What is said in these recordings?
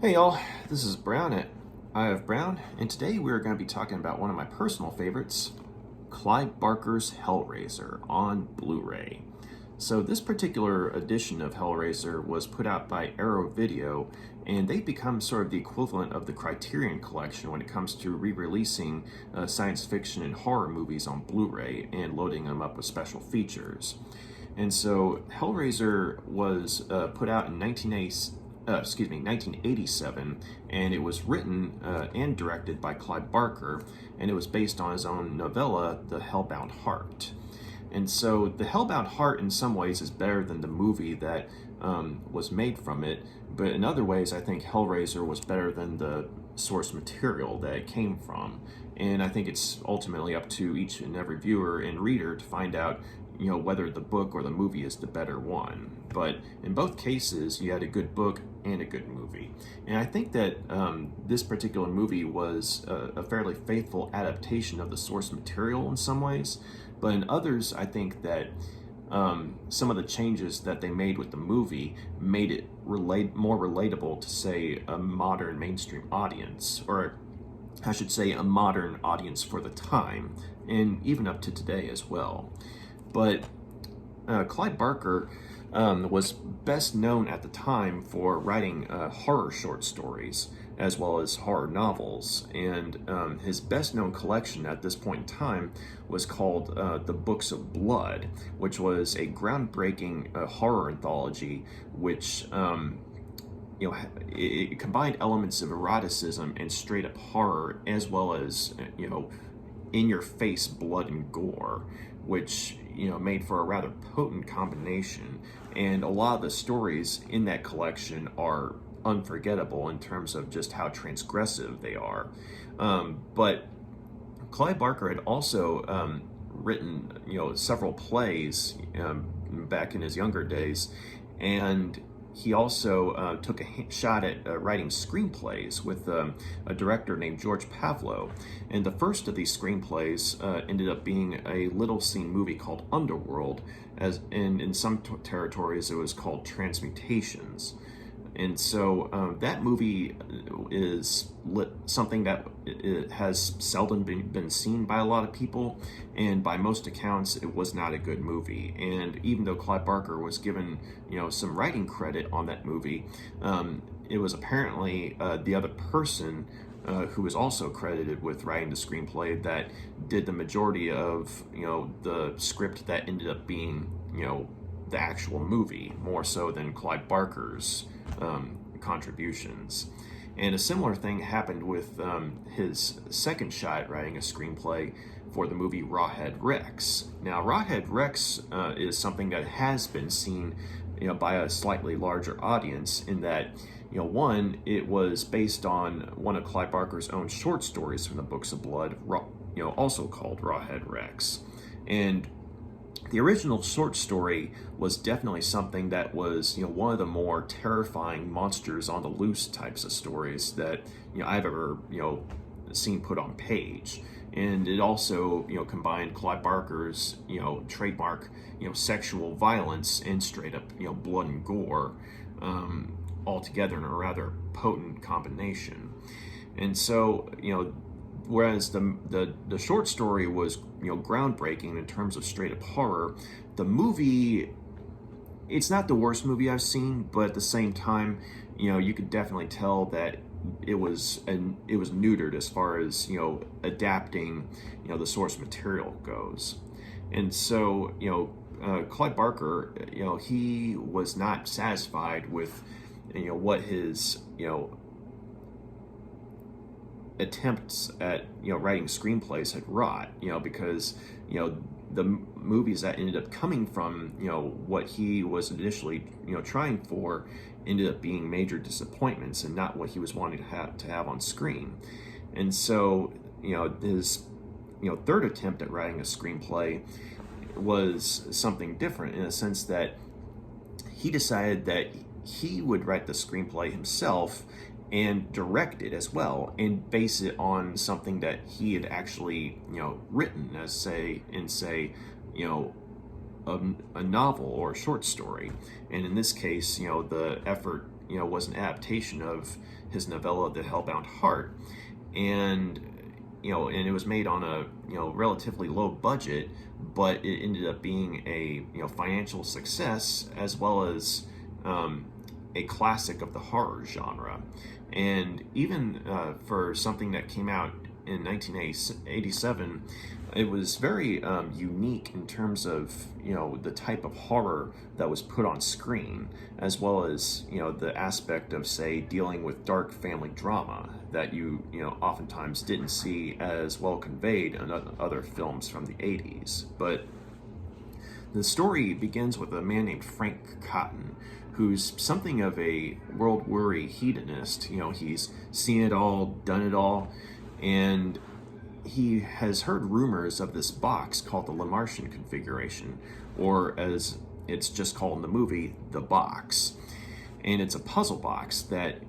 Hey y'all, this is Brown at I of Brown, and today we're going to be talking about one of my personal favorites, Clive Barker's Hellraiser on Blu-ray. So this particular edition of Hellraiser was put out by Arrow Video, and they've become sort of the equivalent of the Criterion Collection when it comes to re-releasing science fiction and horror movies on Blu-ray and loading them up with special features. And so Hellraiser was put out in 1987, and it was written and directed by Clive Barker, and it was based on his own novella, The Hellbound Heart. And so The Hellbound Heart in some ways is better than the movie that was made from it, but in other ways I think Hellraiser was better than the source material that it came from. And I think it's ultimately up to each and every viewer and reader to find out, whether the book or the movie is the better one. But in both cases, you had a good book and a good movie. And I think that this particular movie was a fairly faithful adaptation of the source material in some ways. But in others, I think that some of the changes that they made with the movie made it more relatable to, say, a modern mainstream audience, or I should say a modern audience for the time, and even up to today as well. But Clive Barker was best known at the time for writing horror short stories as well as horror novels, and his best known collection at this point in time was called The Books of Blood, which was a groundbreaking horror anthology which it combined elements of eroticism and straight up horror, as well as in your face blood and gore, which made for a rather potent combination. And a lot of the stories in that collection are unforgettable in terms of just how transgressive they are. But Clive Barker had also written several plays back in his younger days, and he also took a shot at writing screenplays with a director named George Pavlo. And the first of these screenplays ended up being a little-seen movie called Underworld, and in some territories it was called Transmutations. And so that movie is something that it has seldom been seen by a lot of people, and by most accounts it was not a good movie. And even though Clive Barker was given some writing credit on that movie, it was apparently the other person who was also credited with writing the screenplay that did the majority of the script that ended up being the actual movie, more so than Clive Barker's contributions. And a similar thing happened with his second shot at writing a screenplay for the movie Rawhead Rex. Now, Rawhead Rex is something that has been seen by a slightly larger audience, in that one, it was based on one of Clive Barker's own short stories from the Books of Blood, also called Rawhead Rex. And the original short story was definitely something that was, one of the more terrifying monsters on the loose types of stories that I've ever seen put on page. And it also combined Clive Barker's trademark sexual violence and straight up blood and gore all together in a rather potent combination. And so whereas the short story was groundbreaking in terms of straight up horror, the movie, it's not the worst movie I've seen, but at the same time you could definitely tell that it was neutered as far as adapting the source material goes. And so Clive Barker, he was not satisfied with what his attempts at writing screenplays had wrought, because the movies that ended up coming from what he was initially trying for ended up being major disappointments and not what he was wanting to have on screen. And so his third attempt at writing a screenplay was something different, in a sense that he decided that he would write the screenplay himself and direct it as well, and base it on something that he had actually written, as a novel or a short story. And in this case, the effort was an adaptation of his novella, The Hellbound Heart, and and it was made on a relatively low budget, but it ended up being a financial success, as well as a classic of the horror genre. And even for something that came out in 1987, it was very unique in terms of the type of horror that was put on screen, as well as the aspect of, say, dealing with dark family drama that you oftentimes didn't see as well conveyed in other films from the 80s. But the story begins with a man named Frank Cotton, who's something of a world-weary hedonist. He's seen it all, done it all, and he has heard rumors of this box called the Lamartian configuration, or as it's just called in the movie, the box. And it's a puzzle box that,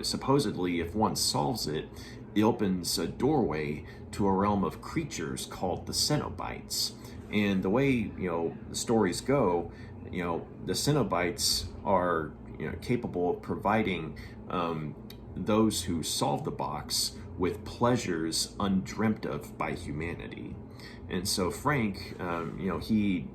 supposedly if one solves it, it opens a doorway to a realm of creatures called the Cenobites. And the way, the stories go, the Cenobites are capable of providing those who solve the box with pleasures undreamt of by humanity. And so Frank, he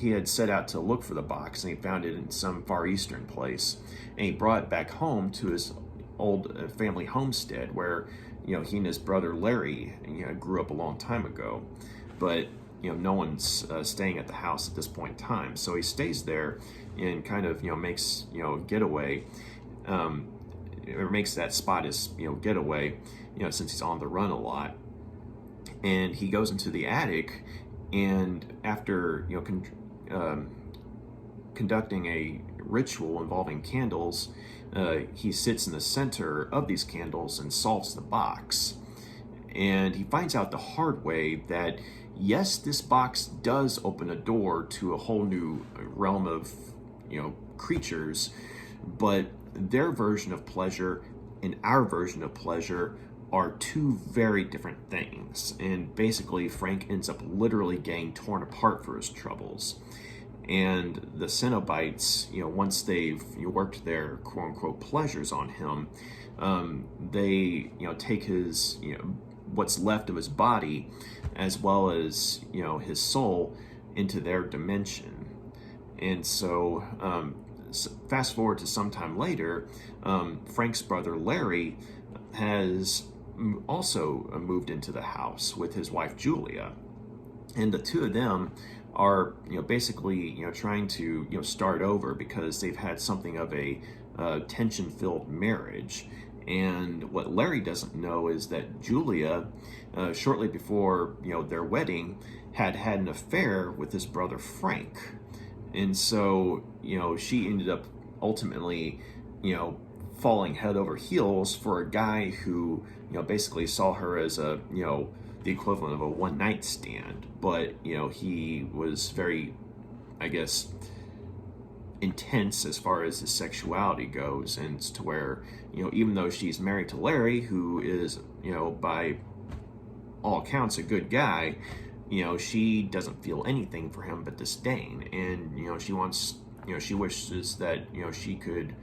had set out to look for the box, and he found it in some Far Eastern place, and he brought it back home to his old family homestead, where he and his brother Larry grew up a long time ago. But no one's staying at the house at this point in time, so he stays there and kind of makes getaway, or makes that spot his getaway, since he's on the run a lot. And he goes into the attic, and after conducting a ritual involving candles, he sits in the center of these candles and solves the box. And he finds out the hard way that yes, this box does open a door to a whole new realm of creatures, but their version of pleasure and our version of pleasure are two very different things. And basically Frank ends up literally getting torn apart for his troubles. And the Cenobites, once they've worked their quote-unquote pleasures on him, they take his what's left of his body, as well as his soul, into their dimension. And so fast forward to sometime later, Frank's brother Larry has also moved into the house with his wife Julia, and the two of them are basically trying to start over, because they've had something of a tension-filled marriage. And what Larry doesn't know is that Julia, shortly before their wedding, had an affair with his brother Frank. And so she ended up ultimately falling head over heels for a guy who basically saw her as a the equivalent of a one-night stand. But he was very, I guess, intense as far as his sexuality goes, and to where even though she's married to Larry, who is by all accounts a good guy, she doesn't feel anything for him but disdain. And she wants, she wishes that she could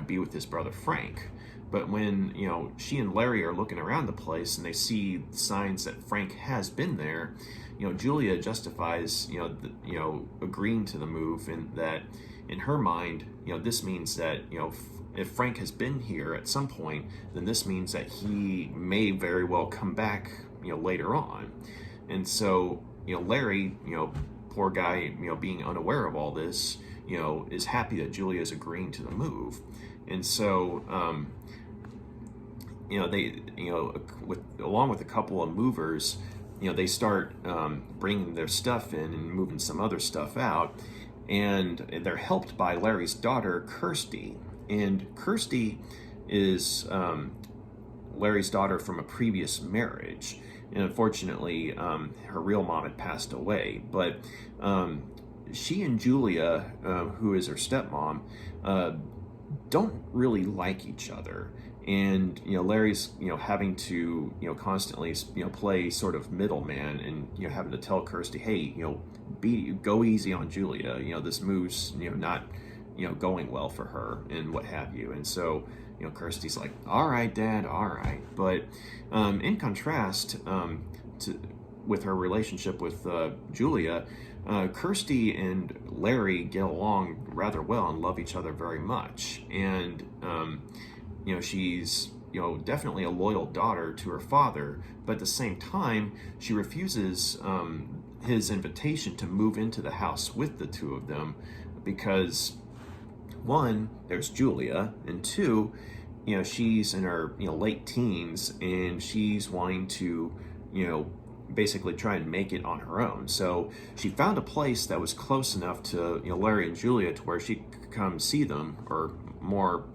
be with his brother Frank. But when she and Larry are looking around the place and they see signs that Frank has been there, Julia justifies agreeing to the move, and that in her mind this means that if Frank has been here at some point, then this means that he may very well come back later on. And so Larry, poor guy, being unaware of all this, is happy that Julia is agreeing to the move. And so they along with a couple of movers, they start bringing their stuff in and moving some other stuff out, and they're helped by Larry's daughter Kirsty. And Kirsty is Larry's daughter from a previous marriage, and unfortunately her real mom had passed away. But she and Julia, who is her stepmom, don't really like each other. And Larry's having to constantly play sort of middleman, and having to tell Kirsty, hey, go easy on Julia. This move's not going well for her and what have you. And so, Kirsty's like, all right, Dad, all right. But in contrast with her relationship with Julia, Kirsty and Larry get along rather well and love each other very much. And, she's, definitely a loyal daughter to her father, but at the same time, she refuses his invitation to move into the house with the two of them because, one, there's Julia, and two, she's in her late teens and she's wanting to basically try and make it on her own. So she found a place that was close enough to Larry and Julia to where she could come see them, or more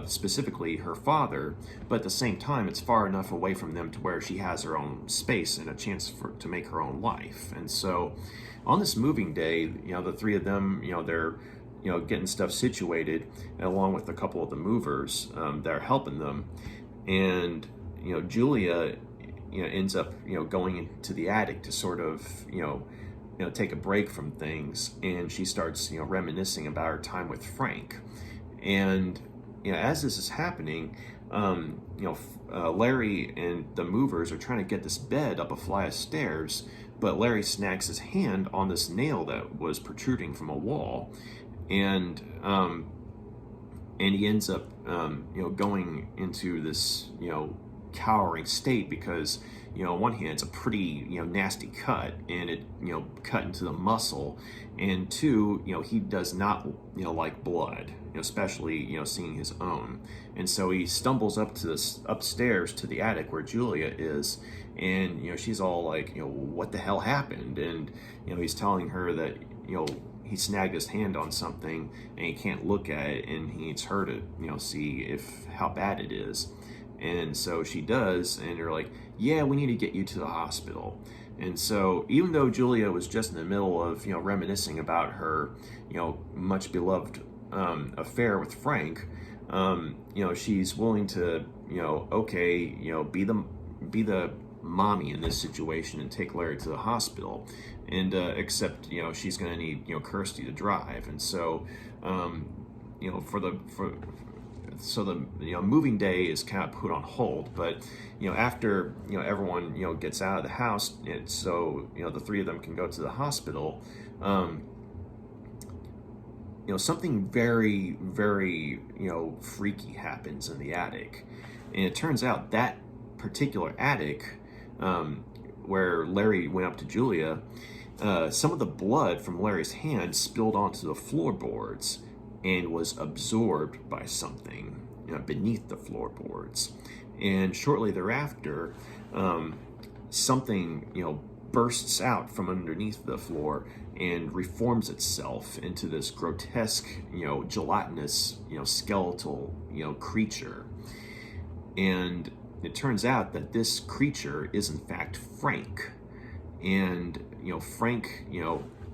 specifically her father, but at the same time it's far enough away from them to where she has her own space and a chance to make her own life. And so on this moving day, the three of them, they're getting stuff situated along with a couple of the movers that are helping them. And Julia ends up going into the attic to sort of take a break from things, and she starts reminiscing about her time with Frank. And as this is happening, Larry and the movers are trying to get this bed up a flight of stairs, but Larry snags his hand on this nail that was protruding from a wall, and he ends up going into this cowering state because on one hand it's a pretty nasty cut, and it cut into the muscle, and two, he does not like blood, especially seeing his own. And so he stumbles upstairs to the attic where Julia is, and she's all like, what the hell happened? And he's telling her that he snagged his hand on something and he can't look at it, and he needs her to see how bad it is. And so she does, and they're like, yeah, we need to get you to the hospital. And so even though Julia was just in the middle of reminiscing about her much beloved affair with Frank, she's willing to be the mommy in this situation and take Larry to the hospital, and except she's going to need Kirsty to drive. And so so the moving day is kind of put on hold. But after everyone gets out of the house, and so the three of them can go to the hospital, something very, very freaky happens in the attic. And it turns out that particular attic, where Larry went up to Julia, some of the blood from Larry's hand spilled onto the floorboards and was absorbed by something beneath the floorboards. And shortly thereafter, something bursts out from underneath the floor and reforms itself into this grotesque, gelatinous, skeletal, creature. And it turns out that this creature is in fact Frank. And Frank,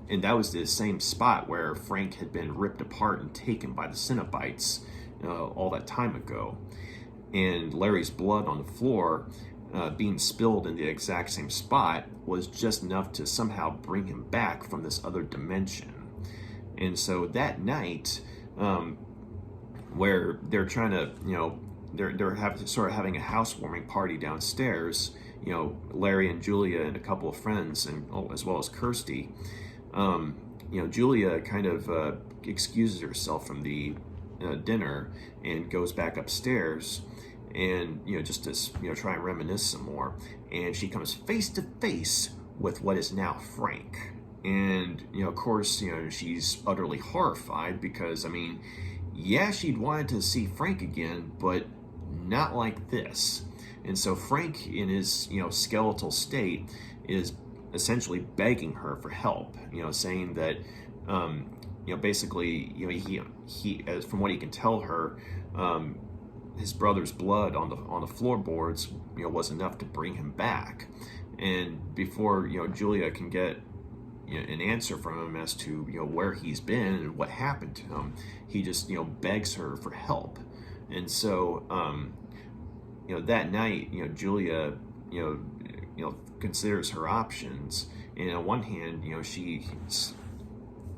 and that was the same spot where Frank had been ripped apart and taken by the Cenobites all that time ago. And Larry's blood on the floor being spilled in the exact same spot was just enough to somehow bring him back from this other dimension. And so that night, where they're trying to, they're having a housewarming party downstairs, Larry and Julia and a couple of friends, and as well as Kirsty, Julia kind of excuses herself from the dinner and goes back upstairs, and just to try and reminisce some more, and she comes face to face with what is now Frank. And of course she's utterly horrified because she'd wanted to see Frank again, but not like this. And so Frank, in his skeletal state, is essentially begging her for help, saying that basically he as from what he can tell her, his brother's blood on the floorboards was enough to bring him back. And before Julia can get an answer from him as to where he's been and what happened to him, he just begs her for help. And so that night Julia considers her options. And on one hand she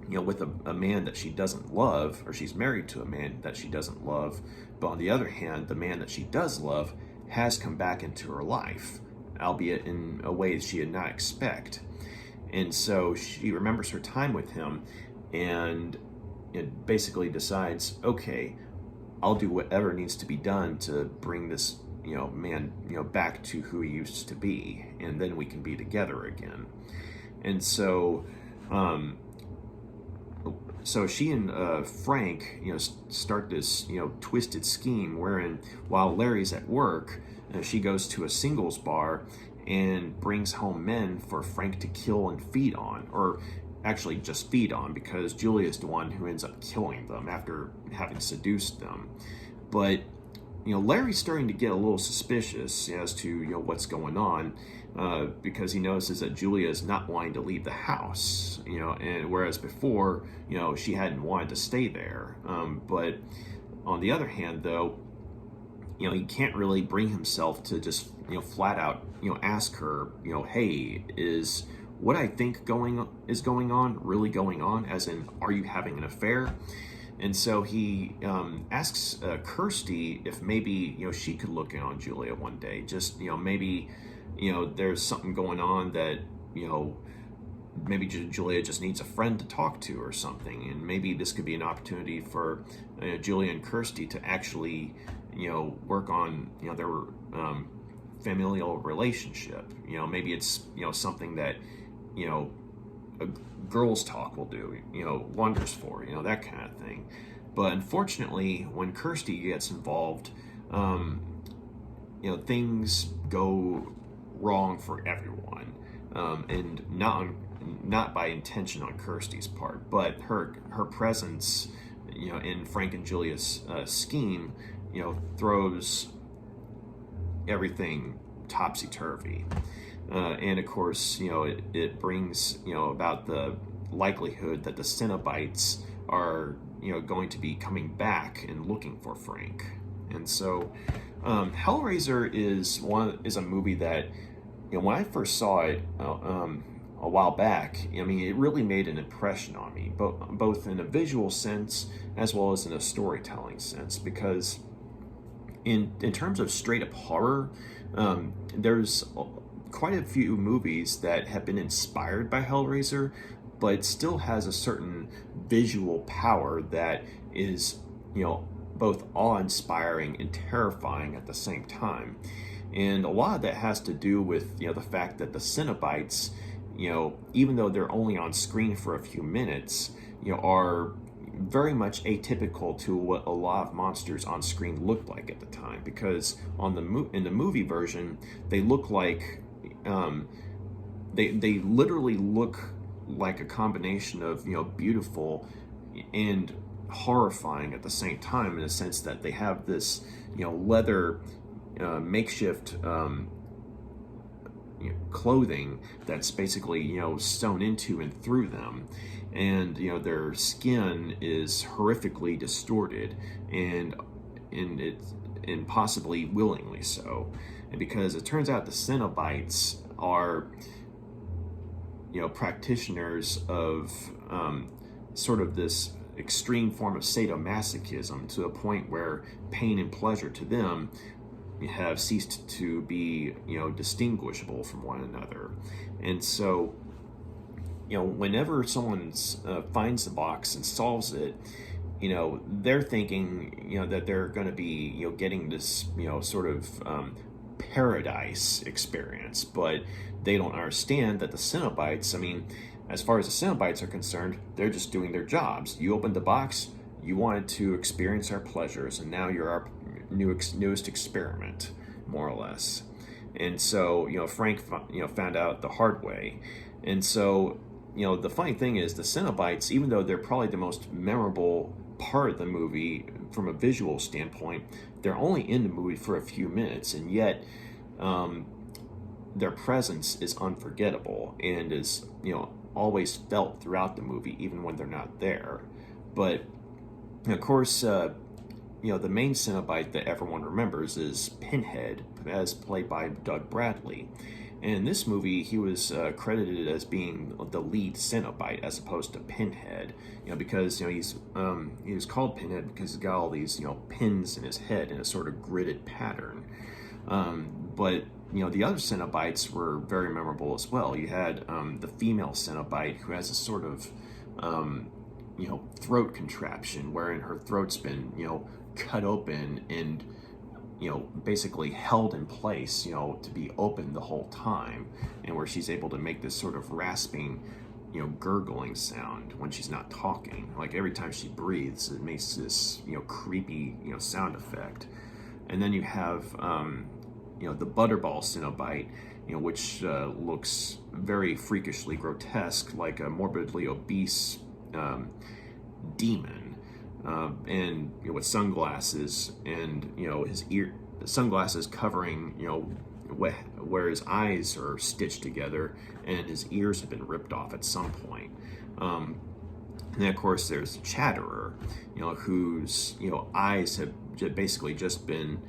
with a man that she doesn't love, or she's married to a man that she doesn't love. But on the other hand, the man that she does love has come back into her life, albeit in a way that she did not expect. And so she remembers her time with him, and it basically decides, okay, I'll do whatever needs to be done to bring this man back to who he used to be, and then we can be together again. And so so she and Frank start this twisted scheme wherein, while Larry's at work, she goes to a singles bar and brings home men for Frank to kill and feed on, or actually just feed on, because Julia's the one who ends up killing them after having seduced them. But Larry's starting to get a little suspicious as to what's going on, because he notices that Julia is not wanting to leave the house, and whereas before she hadn't wanted to stay there. But on the other hand, though, he can't really bring himself to just flat out ask her, hey, is what I think is going on really going on? As in, are you having an affair? And so he asks Kirsty if maybe she could look in on Julia one day. Just maybe there's something going on that maybe Julia just needs a friend to talk to or something, and maybe this could be an opportunity for Julia and Kirsty to actually work on their familial relationship. Maybe it's something that a girls talk will do wonders for, that kind of thing. But unfortunately, when Kirsty gets involved, things go wrong for everyone, and not by intention on Kirsty's part, but her presence in Frank and Julia's scheme throws everything topsy-turvy. And of course, it brings about the likelihood that the Cenobites are going to be coming back and looking for Frank. And so Hellraiser is a movie that when I first saw it a while back, it really made an impression on me, both in a visual sense as well as in a storytelling sense, because in terms of straight up horror, there's quite a few movies that have been inspired by Hellraiser, but it still has a certain visual power that is, both awe-inspiring and terrifying at the same time. And a lot of that has to do with, the fact that the Cenobites, even though they're only on screen for a few minutes, are very much atypical to what a lot of monsters on screen looked like at the time. Because in the movie version, they look like they literally look like a combination of beautiful and horrifying at the same time, in the sense that they have this leather makeshift clothing that's basically sewn into and through them, and their skin is horrifically distorted, and possibly willingly so. And because it turns out the Cenobites are practitioners of sort of this extreme form of sadomasochism, to a point where pain and pleasure to them have ceased to be distinguishable from one another. And so whenever someone finds the box and solves it, they're thinking that they're going to be getting this sort of paradise experience, but they don't understand that the Cenobites, as far as the Cenobites are concerned, they're just doing their jobs. You opened the box, you wanted to experience our pleasures, and now you're our newest experiment, more or less. And so Frank found out the hard way. And so the funny thing is, the Cenobites, even though they're probably the most memorable part of the movie from a visual standpoint, they're only in the movie for a few minutes, and yet their presence is unforgettable and is always felt throughout the movie, even when they're not there. But of course, the main Cenobite that everyone remembers is Pinhead, as played by Doug Bradley. And in this movie, he was credited as being the lead Cenobite as opposed to Pinhead. Because he was called Pinhead because he's got all these pins in his head in a sort of gridded pattern. But the other Cenobites were very memorable as well. You had the female Cenobite who has a sort of throat contraption wherein her throat's been cut open and basically held in place to be open the whole time, and where she's able to make this sort of rasping gurgling sound when she's not talking. Like every time she breathes, it makes this creepy sound effect. And then you have the Butterball Cenobite, which looks very freakishly grotesque, like a morbidly obese demon, and with sunglasses, and his sunglasses covering where his eyes are stitched together, and his ears have been ripped off at some point. And then of course there's Chatterer, whose eyes have basically just been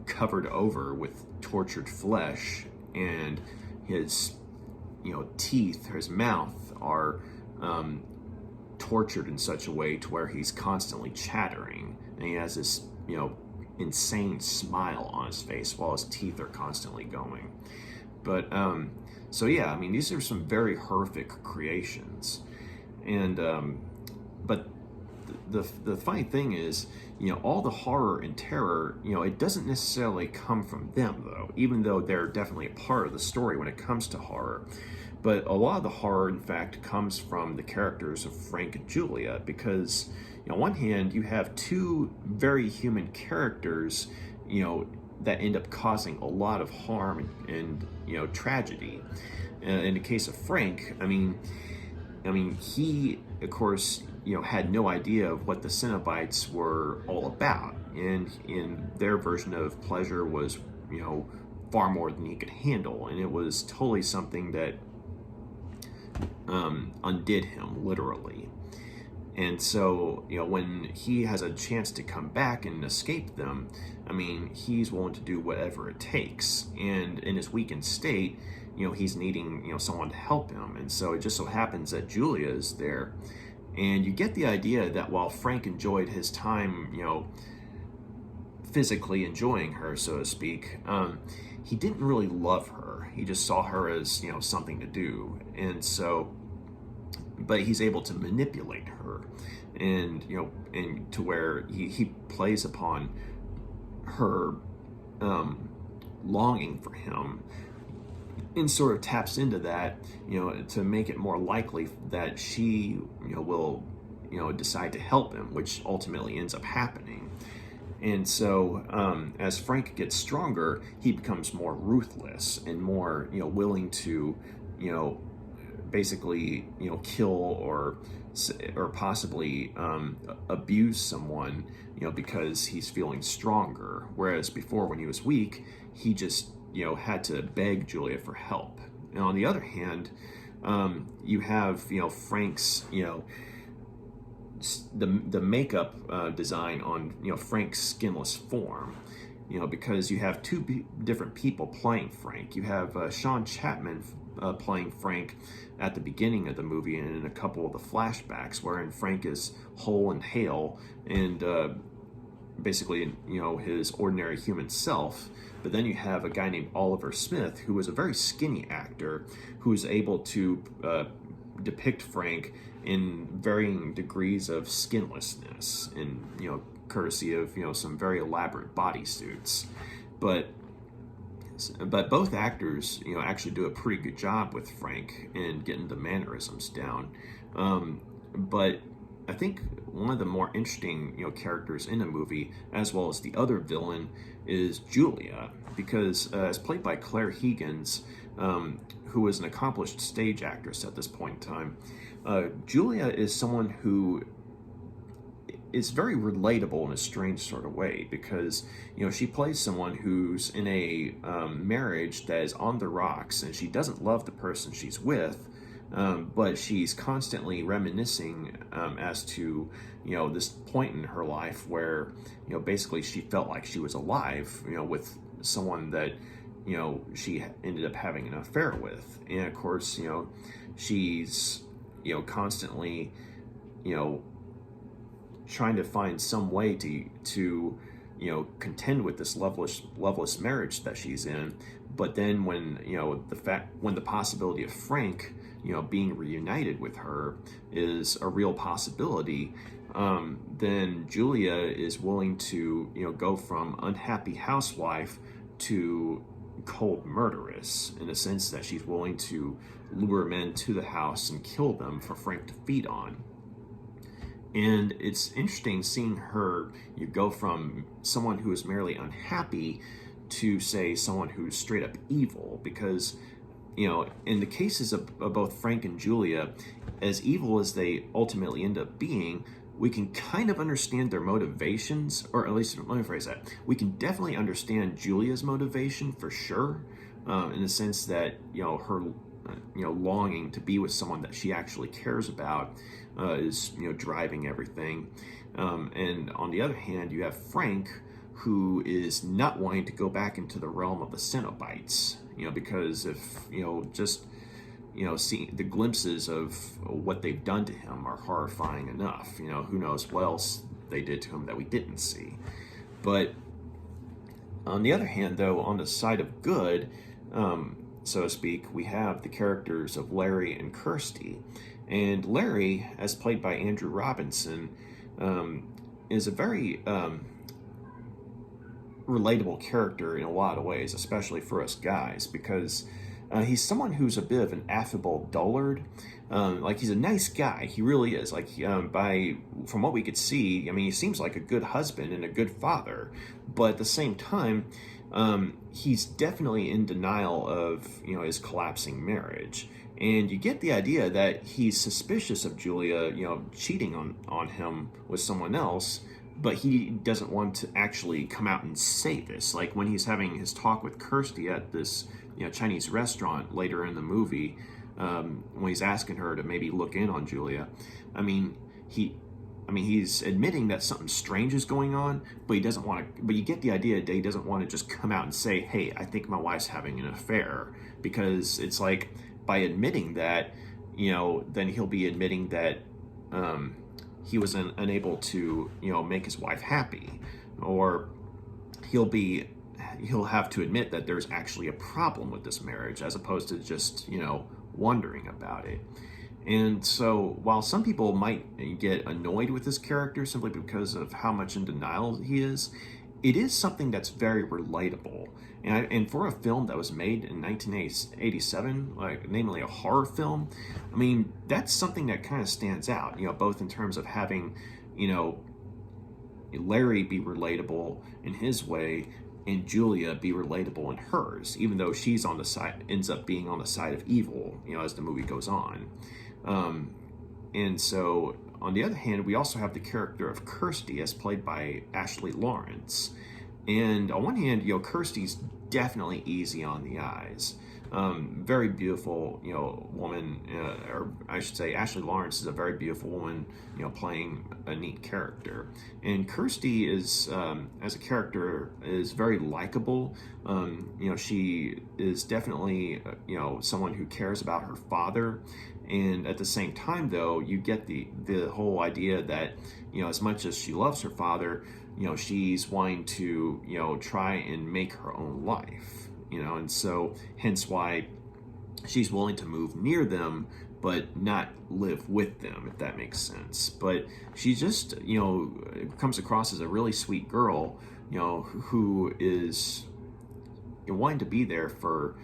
covered over with tortured flesh, and his teeth, his mouth are tortured in such a way to where he's constantly chattering, and he has this insane smile on his face while his teeth are constantly going. But so yeah, I mean, these are some very horrific creations, and but the funny thing is, all the horror and terror, it doesn't necessarily come from them, though, even though they're definitely a part of the story when it comes to horror. But a lot of the horror, in fact, comes from the characters of Frank and Julia, because on one hand, you have two very human characters, that end up causing a lot of harm and tragedy. In the case of Frank, I mean, he, of course, had no idea of what the Cenobites were all about, and in their version of pleasure was, far more than he could handle, and it was totally something that undid him, literally. And so, when he has a chance to come back and escape them, I mean, he's willing to do whatever it takes. And in his weakened state, he's needing, someone to help him. And so it just so happens that Julia is there. And you get the idea that while Frank enjoyed his time, physically enjoying her, so to speak, he didn't really love her. He just saw her as, something to do. And so, but he's able to manipulate her, and and to where he plays upon her longing for him, and sort of taps into that, to make it more likely that she will decide to help him, which ultimately ends up happening. And so as Frank gets stronger, he becomes more ruthless and more willing to basically kill or possibly abuse someone because he's feeling stronger, whereas before, when he was weak, he just had to beg Julia for help. And on the other hand, you have Frank's the makeup design on Frank's skinless form, because you have two different people playing Frank. You have Sean Chapman playing Frank at the beginning of the movie and in a couple of the flashbacks, wherein Frank is whole and hale and basically his ordinary human self. But then you have a guy named Oliver Smith, who is a very skinny actor who's able to depict Frank in varying degrees of skinlessness, and courtesy of some very elaborate bodysuits. But both actors actually do a pretty good job with Frank in getting the mannerisms down. But I think one of the more interesting characters in the movie, as well as the other villain, is Julia, because as played by Clare Higgins, who is an accomplished stage actress at this point in time, Julia is someone who is very relatable in a strange sort of way, because she plays someone who's in a marriage that is on the rocks, and she doesn't love the person she's with, but she's constantly reminiscing as to this point in her life where basically she felt like she was alive with someone that she ended up having an affair with. And of course, she's, constantly, trying to find some way to contend with this loveless marriage that she's in. But then when the possibility of Frank being reunited with her is a real possibility, then Julia is willing to go from unhappy housewife to cold murderess, in the sense that she's willing to lure men to the house and kill them for Frank to feed on. And it's interesting seeing her go from someone who is merely unhappy to, say, someone who's straight up evil. Because, in the cases of both Frank and Julia, as evil as they ultimately end up being, we can kind of understand their motivations, or at least, let me phrase that. We can definitely understand Julia's motivation for sure, in the sense that, her longing to be with someone that she actually cares about is driving everything. And on the other hand, you have Frank, who is not wanting to go back into the realm of the Cenobites, because if just seeing the glimpses of what they've done to him are horrifying enough. Who knows what else they did to him that we didn't see. But on the other hand, though, on the side of good, so to speak, we have the characters of Larry and Kirsty. And Larry, as played by Andrew Robinson, is a very relatable character in a lot of ways, especially for us guys, because he's someone who's a bit of an affable dullard. He's a nice guy. He really is. From what we could see, he seems like a good husband and a good father. But at the same time, he's definitely in denial of, his collapsing marriage. And you get the idea that he's suspicious of Julia, cheating on him with someone else, but he doesn't want to actually come out and say this. Like when he's having his talk with Kirsty at this, Chinese restaurant later in the movie, when he's asking her to maybe look in on Julia, he's admitting that something strange is going on, but he doesn't want to. But you get the idea that he doesn't want to just come out and say, "Hey, I think my wife's having an affair," because it's like by admitting that, then he'll be admitting that he was unable to, make his wife happy, or he'll have to admit that there's actually a problem with this marriage, as opposed to just, wondering about it. And so while some people might get annoyed with this character simply because of how much in denial he is, it is something that's very relatable. And for a film that was made in 1987, namely a horror film, that's something that kind of stands out, both in terms of having, Larry be relatable in his way and Julia be relatable in hers, even though she's ends up being on the side of evil, as the movie goes on. And so, on the other hand, we also have the character of Kirsty, as played by Ashley Laurence. And on one hand, Kirsty's definitely easy on the eyes. Very beautiful, woman, or I should say Ashley Laurence is a very beautiful woman, playing a neat character. And Kirsty is, as a character, is very likable. She is definitely, someone who cares about her father. And at the same time, though, you get the whole idea that, as much as she loves her father, she's wanting to, try and make her own life, and so hence why she's willing to move near them, but not live with them, if that makes sense. But she just, comes across as a really sweet girl, who is wanting to be there for,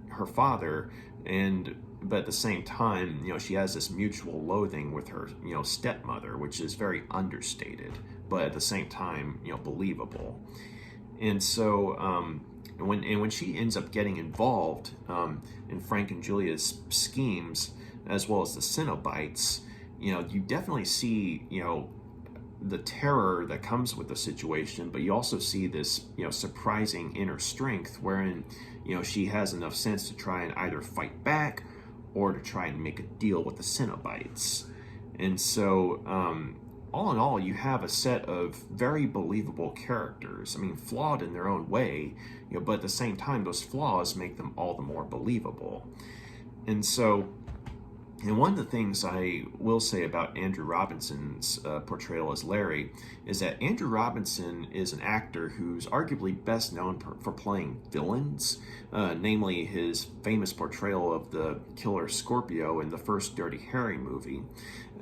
her father, but at the same time, she has this mutual loathing with her, stepmother, which is very understated, but at the same time, believable. And so, when she ends up getting involved in Frank and Julia's schemes, as well as the Cenobites, you definitely see, the terror that comes with the situation, but you also see this, surprising inner strength, wherein, she has enough sense to try and either fight back or to try and make a deal with the Cenobites. And so, all in all, you have a set of very believable characters. I mean, flawed in their own way, but at the same time, those flaws make them all the more believable. And so, and one of the things I will say about Andrew Robinson's portrayal as Larry is that Andrew Robinson is an actor who's arguably best known for playing villains, namely his famous portrayal of the killer Scorpio in the first Dirty Harry movie.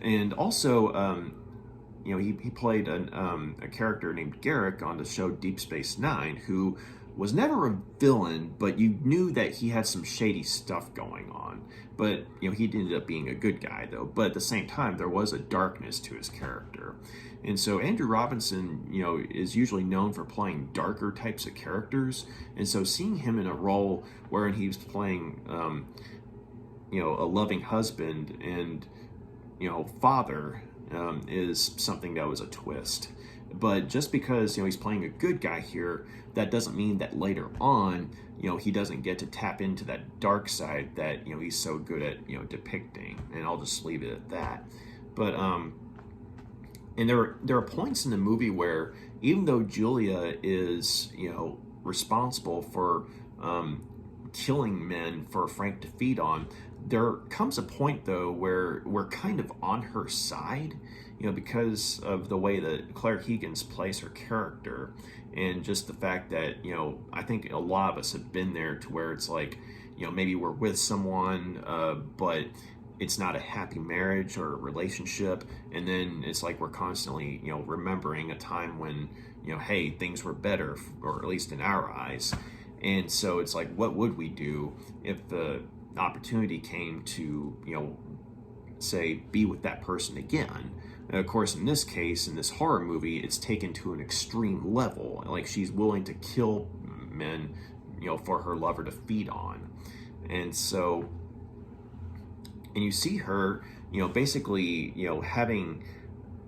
And also, he played a character named Garrick on the show Deep Space Nine, who was never a villain, but you knew that he had some shady stuff going on. But, he ended up being a good guy, though. But at the same time, there was a darkness to his character. And so Andrew Robinson, is usually known for playing darker types of characters. And so seeing him in a role wherein he's playing, a loving husband and, father, is something that was a twist. But just because, he's playing a good guy here, that doesn't mean that later on, he doesn't get to tap into that dark side that, he's so good at, depicting. And I'll just leave it at that. But, and there are points in the movie where even though Julia is, responsible for killing men for Frank to feed on, there comes a point, though, where we're kind of on her side, because of the way that Clare Higgins plays her character, and just the fact that, I think a lot of us have been there to where it's like, maybe we're with someone, but it's not a happy marriage or relationship, and then it's like we're constantly, remembering a time when, hey, things were better, or at least in our eyes. And so it's like, what would we do if the opportunity came to, say, be with that person again? And of course, in this case, in this horror movie, it's taken to an extreme level. Like, she's willing to kill men, for her lover to feed on. And so, and you see her, basically, having,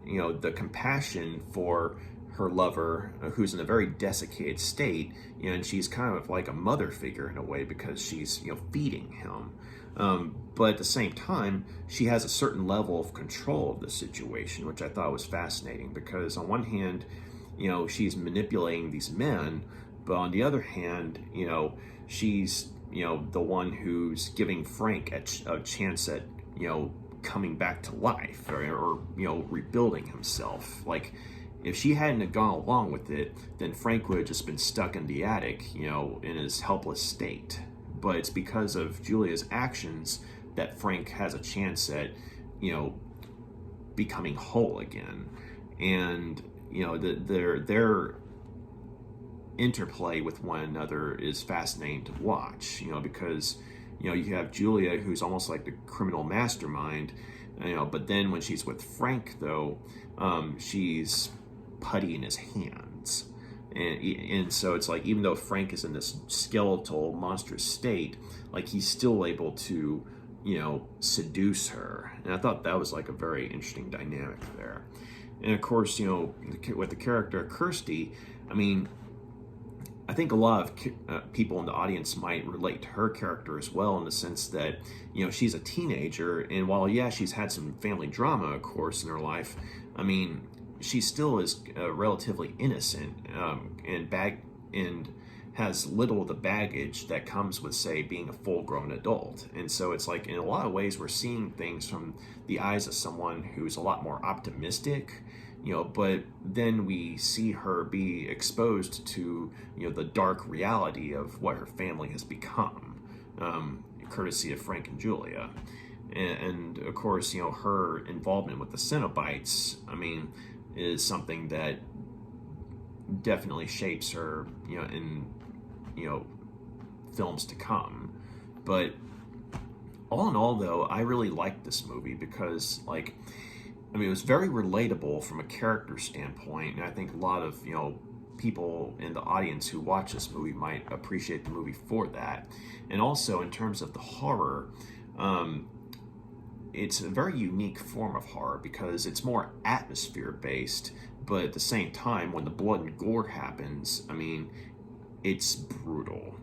the compassion for her lover, who's in a very desiccated state, and she's kind of like a mother figure in a way because she's, feeding him. But at the same time, she has a certain level of control of the situation, which I thought was fascinating because on one hand, she's manipulating these men, but on the other hand, she's, the one who's giving Frank a chance at, coming back to life or rebuilding himself. Like, if she hadn't have gone along with it, then Frank would have just been stuck in the attic, in his helpless state. But it's because of Julia's actions that Frank has a chance at, becoming whole again. And, their interplay with one another is fascinating to watch, because, you have Julia, who's almost like the criminal mastermind, but then when she's with Frank, though, she's putty in his hands. And so it's like, even though Frank is in this skeletal, monstrous state, like, he's still able to, seduce her. And I thought that was like a very interesting dynamic there. And of course, with the character Kirsty, I mean, I think a lot of people in the audience might relate to her character as well, in the sense that, she's a teenager, and while, yeah, she's had some family drama, of course, in her life, I mean, she still is relatively innocent, and has little of the baggage that comes with, say, being a full-grown adult. And so it's like, in a lot of ways, we're seeing things from the eyes of someone who's a lot more optimistic, but then we see her be exposed to, the dark reality of what her family has become, courtesy of Frank and Julia. And of course, her involvement with the Cenobites, I mean, is something that definitely shapes her, in, films to come. But all in all, though, I really liked this movie because, like, I mean, it was very relatable from a character standpoint, and I think a lot of, people in the audience who watch this movie might appreciate the movie for that. And also, in terms of the horror, it's a very unique form of horror because it's more atmosphere-based, but at the same time, when the blood and gore happens, I mean, it's brutal.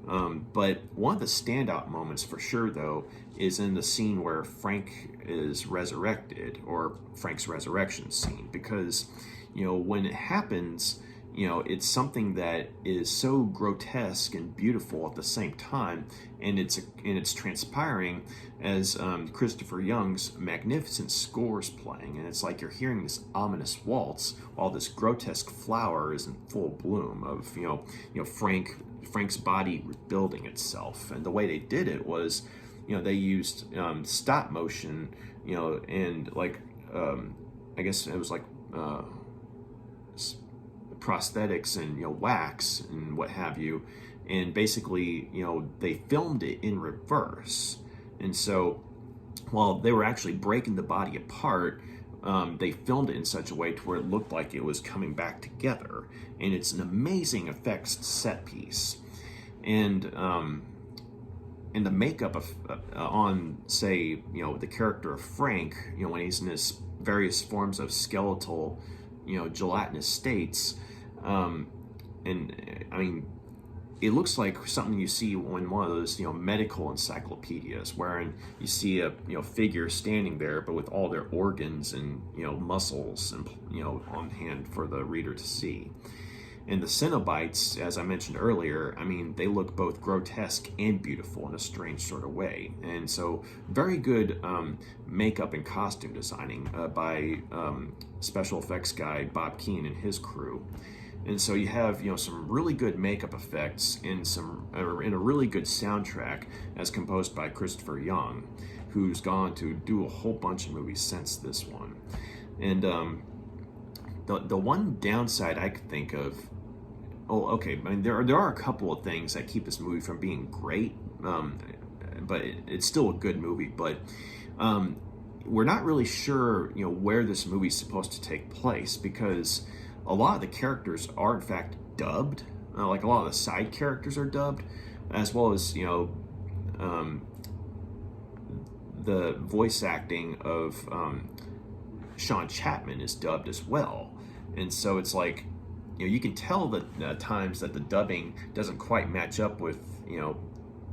But one of the standout moments for sure, though, is in the scene where Frank is resurrected, or Frank's resurrection scene, because, when it happens, it's something that is so grotesque and beautiful at the same time, and it's transpiring as Christopher Young's magnificent score's playing, and it's like you're hearing this ominous waltz while this grotesque flower is in full bloom of Frank's body rebuilding itself. And the way they did it was, they used stop motion, and like I guess it was like prosthetics and wax and what have you, and basically they filmed it in reverse. And so while they were actually breaking the body apart, they filmed it in such a way to where it looked like it was coming back together, and it's an amazing effects set piece. And the makeup on, say, the character of Frank, when he's in his various forms of skeletal, gelatinous states, and I mean, it looks like something you see in one of those, medical encyclopedias, wherein you see a, figure standing there, but with all their organs and, muscles and, on hand for the reader to see. And the Cenobites, as I mentioned earlier, I mean, they look both grotesque and beautiful in a strange sort of way. And so very good makeup and costume designing by special effects guy Bob Keane and his crew. And so you have, some really good makeup effects and in a really good soundtrack as composed by Christopher Young, who's gone to do a whole bunch of movies since this one. And the one downside I could think of, I mean, there are a couple of things that keep this movie from being great, but it's still a good movie. But we're not really sure, where this movie's supposed to take place, because a lot of the characters are in fact dubbed. Like a lot of the side characters are dubbed, as well as the voice acting of Sean Chapman is dubbed as well. And so it's like, you can tell that at times that the dubbing doesn't quite match up with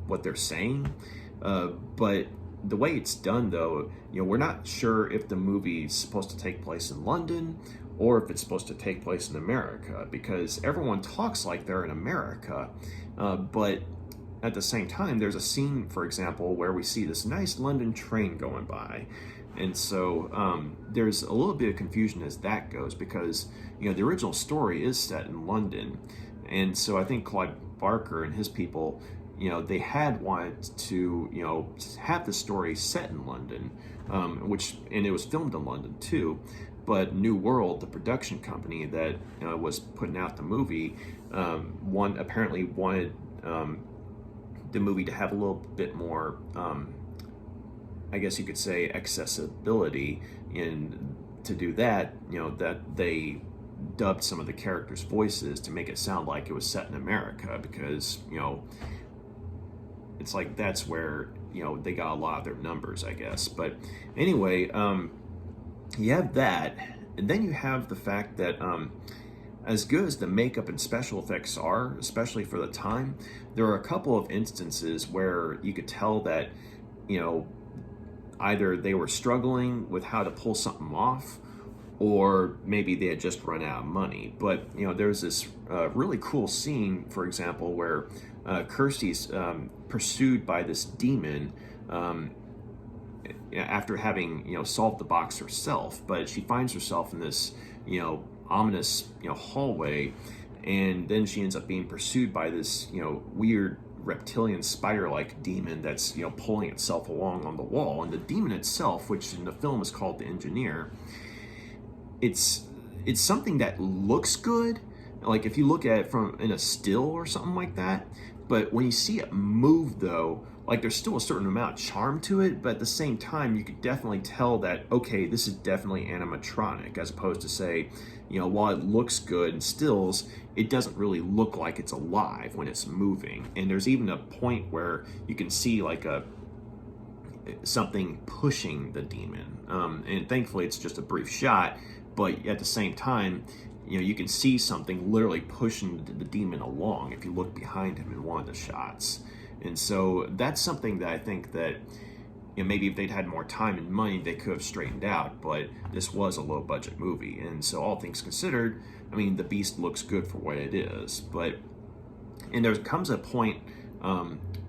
what they're saying, but the way it's done, though, we're not sure if the movie's supposed to take place in London or if it's supposed to take place in America, because everyone talks like they're in America, but at the same time, there's a scene, for example, where we see this nice London train going by. And so there's a little bit of confusion as that goes, because the original story is set in London, and so I think Clive Barker and his people, they had wanted to have the story set in London, and it was filmed in London too. But New World, the production company that was putting out the movie, apparently wanted the movie to have a little bit more, I guess you could say, accessibility. And to do that, that they dubbed some of the characters' voices to make it sound like it was set in America, because it's like that's where they got a lot of their numbers, I guess. But anyway, you have that, and then you have the fact that as good as the makeup and special effects are, especially for the time, there are a couple of instances where you could tell that either they were struggling with how to pull something off, or maybe they had just run out of money. But there's this really cool scene, for example, where Kirsty's pursued by this demon after having solved the box herself, but she finds herself in this ominous hallway, and then she ends up being pursued by this weird reptilian spider-like demon that's pulling itself along on the wall. And the demon itself, which in the film is called the Engineer, it's something that looks good, like if you look at it from in a still or something like that, but when you see it move, though, like there's still a certain amount of charm to it, but at the same time you could definitely tell that, okay, this is definitely animatronic, as opposed to, say, while it looks good in stills, it doesn't really look like it's alive when it's moving. And there's even a point where you can see like something pushing the demon, and thankfully it's just a brief shot, but at the same time you can see something literally pushing the demon along if you look behind him in one of the shots. And so that's something that I think that, maybe if they'd had more time and money, they could have straightened out, but this was a low budget movie. And so all things considered, I mean, the beast looks good for what it is. And there comes a point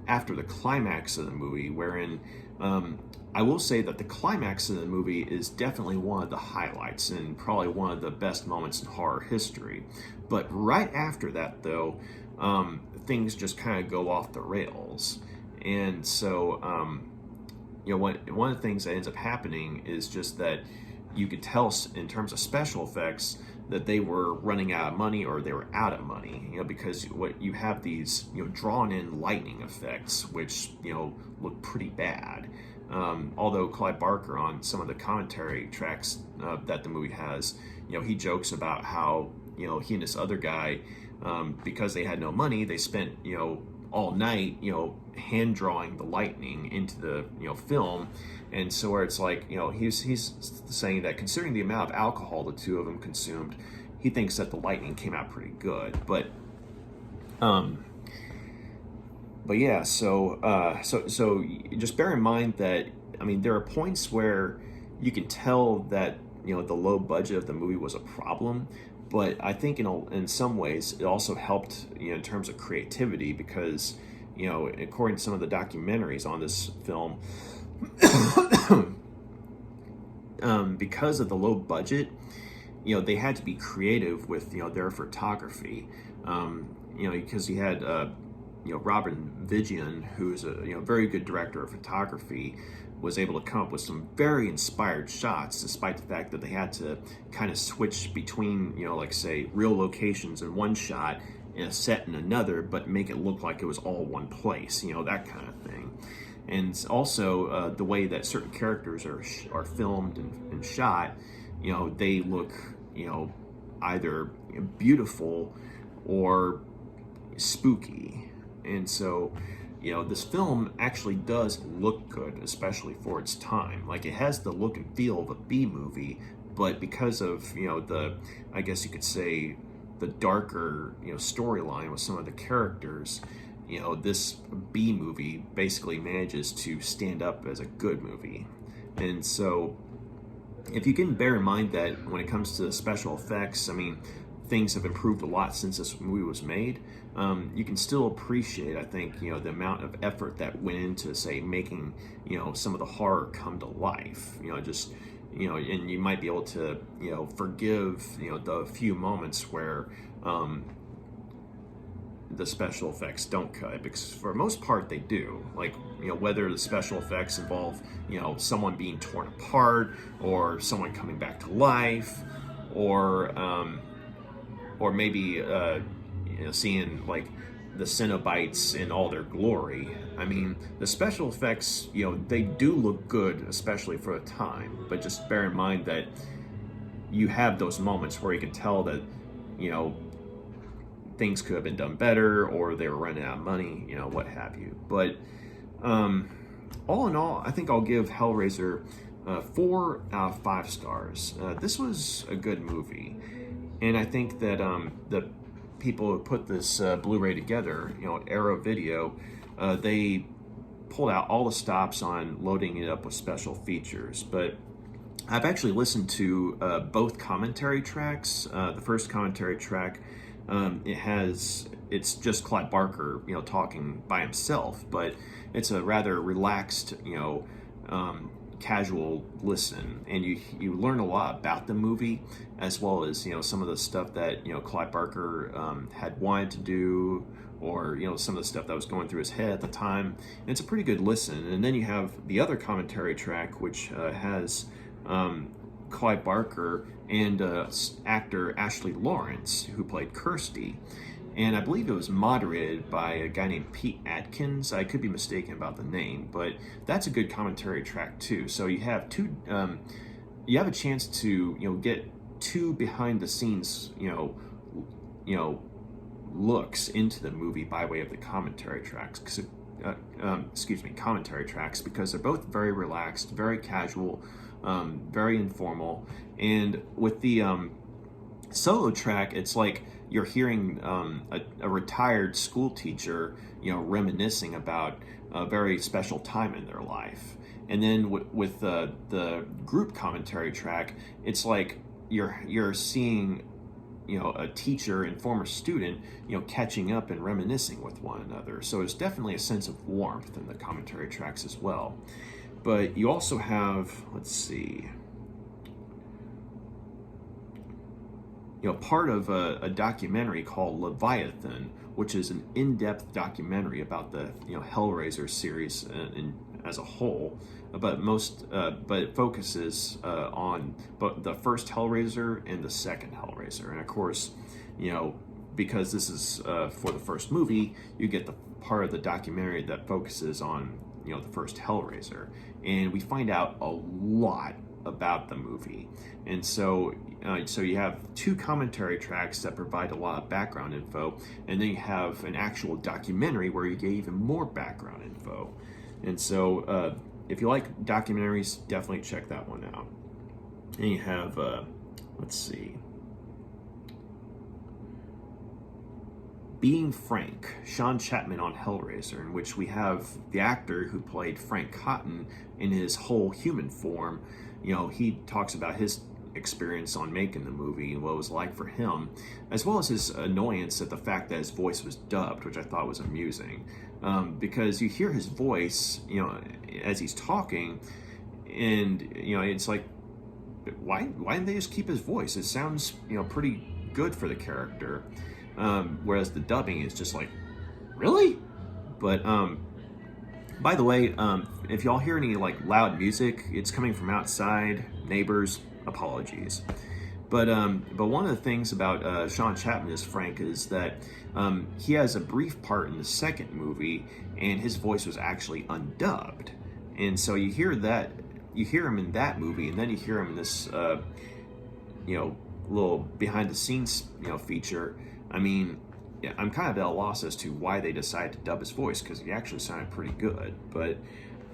after the climax of the movie wherein I will say that the climax of the movie is definitely one of the highlights and probably one of the best moments in horror history. But right after that, though, things just kind of go off the rails. And so, one of the things that ends up happening is just that you could tell in terms of special effects that they were running out of money or they were out of money, because what you have these, drawn in lightning effects, which, look pretty bad. Although Clive Barker on some of the commentary tracks that the movie has, he jokes about how, he and this other guy, because they had no money, they spent, all night, hand drawing the lightning into the, film. And so where it's like, he's saying that considering the amount of alcohol the two of them consumed, he thinks that the lightning came out pretty good. But yeah, so just bear in mind that, I mean, there are points where you can tell that, the low budget of the movie was a problem, but I think in some ways it also helped, in terms of creativity, because, according to some of the documentaries on this film, because of the low budget, they had to be creative with, their photography, because you had, Robin Vigeon, who's a very good director of photography, was able to come up with some very inspired shots, despite the fact that they had to kind of switch between, like say, real locations in one shot and a set in another, but make it look like it was all one place, that kind of thing. And also the way that certain characters are filmed and shot, they look, either beautiful or spooky. And so, this film actually does look good, especially for its time. Like, it has the look and feel of a B movie, but because of, I guess you could say, the darker, storyline with some of the characters, this B movie basically manages to stand up as a good movie. And so, if you can bear in mind that when it comes to special effects, I mean, things have improved a lot since this movie was made. You can still appreciate, I think, the amount of effort that went into, say, making, some of the horror come to life. And you might be able to, forgive, the few moments where the special effects don't cut, because for the most part they do. Like, whether the special effects involve, someone being torn apart, or someone coming back to life, or maybe seeing like the Cenobites in all their glory. I mean, the special effects, they do look good, especially for the time, but just bear in mind that you have those moments where you can tell that, things could have been done better, or they were running out of money, what have you. But all in all, I think I'll give Hellraiser 4 out of 5 stars. This was a good movie. And I think that the people who put this Blu-ray together, Arrow Video, they pulled out all the stops on loading it up with special features. But I've actually listened to both commentary tracks. The first commentary track, it's just Clive Barker, talking by himself, but it's a rather relaxed, casual listen, and you learn a lot about the movie, as well as some of the stuff that Clive Barker had wanted to do, or some of the stuff that was going through his head at the time. And it's a pretty good listen. And then you have the other commentary track, which has Clive Barker and actor Ashley Laurence, who played Kirsty. And I believe it was moderated by a guy named Pete Atkins. I could be mistaken about the name, but that's a good commentary track too. So you have you have a chance to get two behind the scenes looks into the movie by way of the commentary tracks. Commentary tracks, because they're both very relaxed, very casual, very informal, and with the Solo track, it's like you're hearing a retired school teacher, reminiscing about a very special time in their life. And then with the group commentary track, it's like you're seeing, a teacher and former student, catching up and reminiscing with one another. So it's definitely a sense of warmth in the commentary tracks as well. But you also have, let's see, part of a documentary called Leviathan, which is an in-depth documentary about the Hellraiser series as a whole, but it focuses on the first Hellraiser and the second Hellraiser, and of course, because this is for the first movie, you get the part of the documentary that focuses on the first Hellraiser, and we find out a lot about the movie. And so you have two commentary tracks that provide a lot of background info, and then you have an actual documentary where you get even more background info. And so if you like documentaries, definitely check that one out. And you have, let's see, Being Frank, Sean Chapman on Hellraiser, in which we have the actor who played Frank Cotton in his whole human form. He talks about his experience on making the movie and what it was like for him, as well as his annoyance at the fact that his voice was dubbed, which I thought was amusing. Because you hear his voice, as he's talking, and, it's like, why didn't they just keep his voice? It sounds, pretty good for the character. Whereas the dubbing is just like, really? But, by the way, if y'all hear any loud music, it's coming from outside. Neighbors, apologies. But one of the things about Sean Chapman as Frank is that he has a brief part in the second movie, and his voice was actually undubbed. And so you hear him in that movie, and then you hear him in this little behind the scenes feature. I mean, yeah, I'm kind of at a loss as to why they decided to dub his voice, because he actually sounded pretty good. But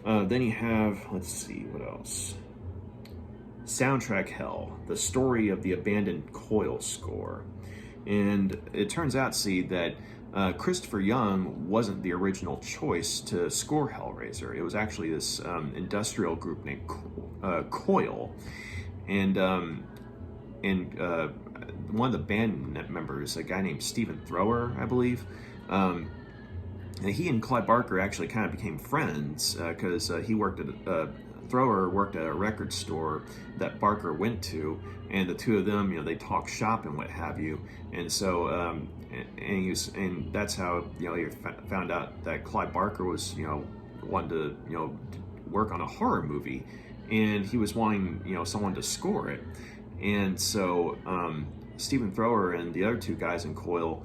then you have, let's see, what else? Soundtrack Hell, the story of the abandoned Coil score. And it turns out, that Christopher Young wasn't the original choice to score Hellraiser. It was actually this industrial group named Coil. And one of the band members, a guy named Stephen Thrower, I believe, and he and Clive Barker actually kind of became friends because he worked at Thrower worked at a record store that Barker went to, and the two of them, they talk shop and what have you. And so, and that's how he found out that Clive Barker was wanted to work on a horror movie, and he was wanting someone to score it. And so Stephen Thrower and the other two guys in Coil,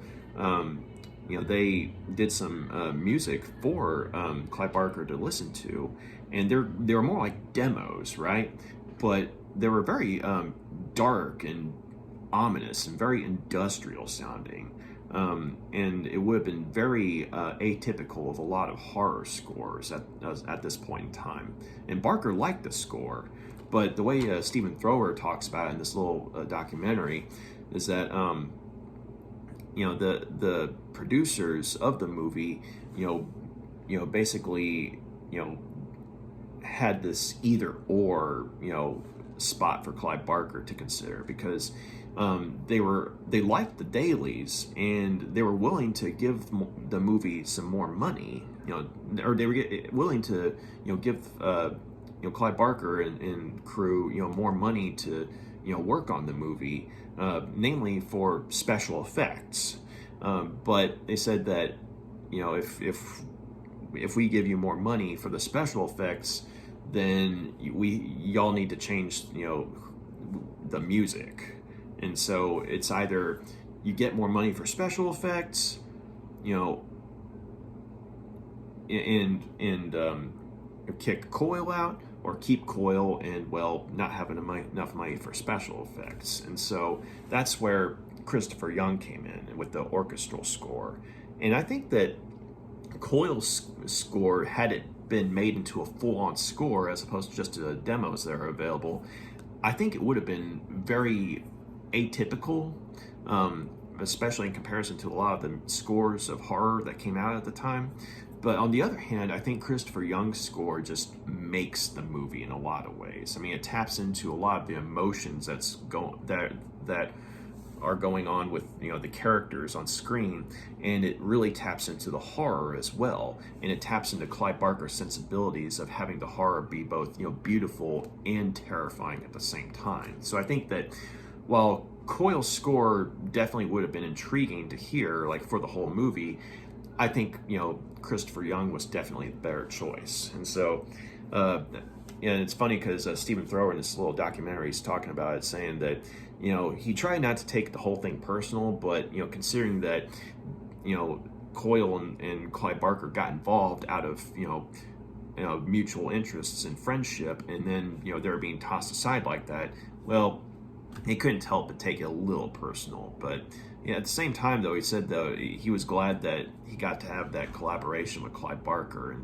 they did some music for Clive Barker to listen to, and they were more like demos, right? But they were very dark and ominous and very industrial sounding, and it would have been very atypical of a lot of horror scores at this point in time. And Barker liked the score, but the way Stephen Thrower talks about it in this little documentary is that the producers of the movie, basically, had this either or, spot for Clive Barker to consider, because they liked the dailies and they were willing to give the movie some more money, or they were willing to, give Clive Barker and crew, more money to, work on the movie, namely for special effects. But they said that, if we give you more money for the special effects, then y'all need to change, the music. And so it's either you get more money for special effects, and kick Coil out, or keep Coil and, not having enough money for special effects. And so that's where Christopher Young came in with the orchestral score. And I think that Coil's score, had it been made into a full-on score as opposed to just the demos that are available, I think it would have been very atypical, especially in comparison to a lot of the scores of horror that came out at the time. But on the other hand, I think Christopher Young's score just makes the movie in a lot of ways. I mean, it taps into a lot of the emotions that are going on with the characters on screen, and it really taps into the horror as well, and it taps into Clive Barker's sensibilities of having the horror be both beautiful and terrifying at the same time. So I think that while Coyle's score definitely would have been intriguing to hear, like for the whole movie, I think Christopher Young was definitely the better choice. And so and it's funny because Stephen Thrower in this little documentary is talking about it, saying that he tried not to take the whole thing personal, but considering that Coyle and Clive Barker got involved out of mutual interests and friendship, and then they were being tossed aside like that, well, he couldn't help but take it a little personal. But at the same time, though, he said he was glad that he got to have that collaboration with Clive Barker,